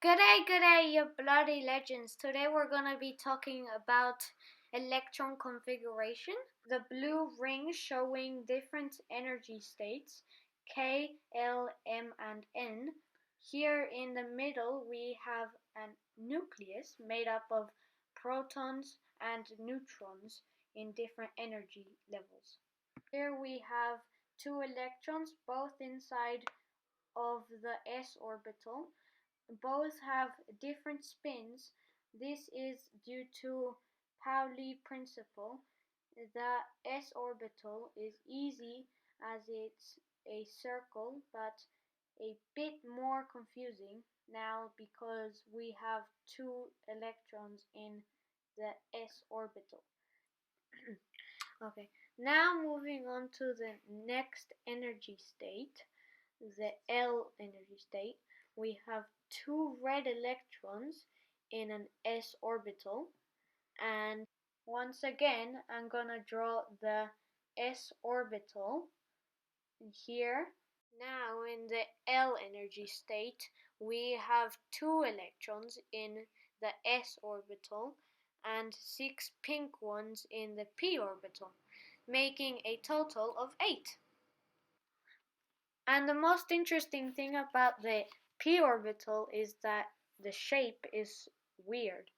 G'day, you bloody legends. Today we're gonna be talking about electron configuration. The blue ring showing different energy states, K, L, M, and N. Here in the middle we have a nucleus made up of protons and neutrons in different energy levels. Here we have two electrons, both inside of the s orbital. Both have different spins. This is due to Pauli principle. The s orbital is easy as it's a circle, but a bit more confusing now because we have two electrons in the s orbital. Okay, now moving on to the next energy state, the L energy state. We have two red electrons in an s orbital, and once again I'm gonna draw the s orbital here. Now in the L energy state we have two electrons in the s orbital and 6 pink ones in the p orbital, making a total of 8. And the most interesting thing about the p orbital is that the shape is weird.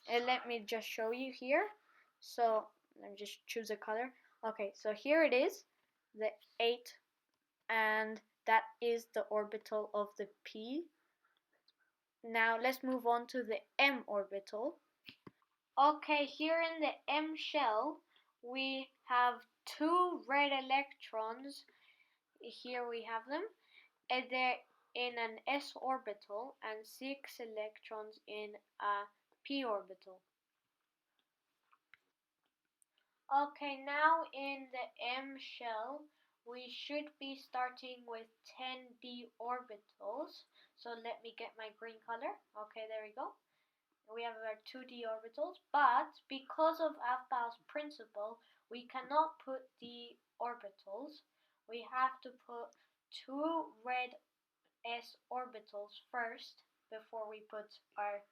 And let me just show you here. So let me just choose a color. Okay, so here it is, the 8, and that is the orbital of the p. Now let's move on to the m orbital. Okay, here in the m shell we have two red electrons. Here we have them, and they're in an s orbital and 6 electrons in a p orbital. Okay, now in the m shell we should be starting with 10d orbitals. So let me get my green color. Okay, there we go. We have our 2d orbitals, but because of Aufbau's principle we cannot put d orbitals. We have to put two red s orbitals first before we put our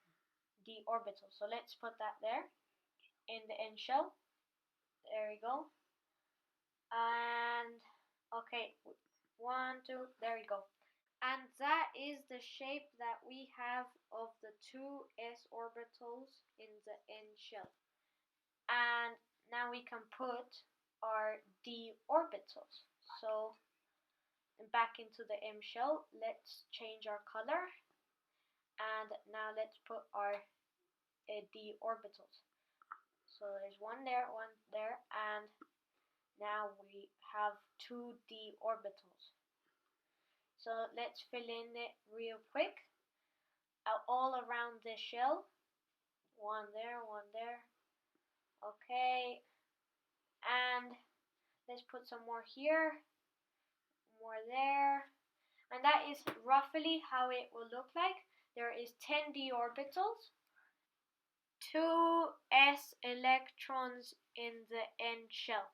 d orbital. So let's put that there in the end shell. There we go. And okay, 1, 2, there we go. And that is the shape that we have of the two s orbitals in the end shell. And now we can put our d orbitals. So back into the m shell, let's change our color. And now let's put our d orbitals. So there's one there, and now we have two d orbitals. So let's fill in it real quick. All around the shell. One there. Okay. And let's put some more here. More there. And that is roughly how it will look like. There is 10 d orbitals, 2 s electrons in the end shell.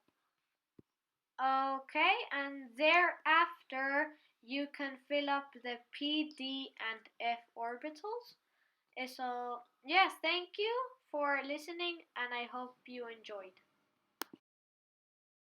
Okay, and thereafter you can fill up the p, d, and f orbitals. So yes, thank you for listening, and I hope you enjoyed.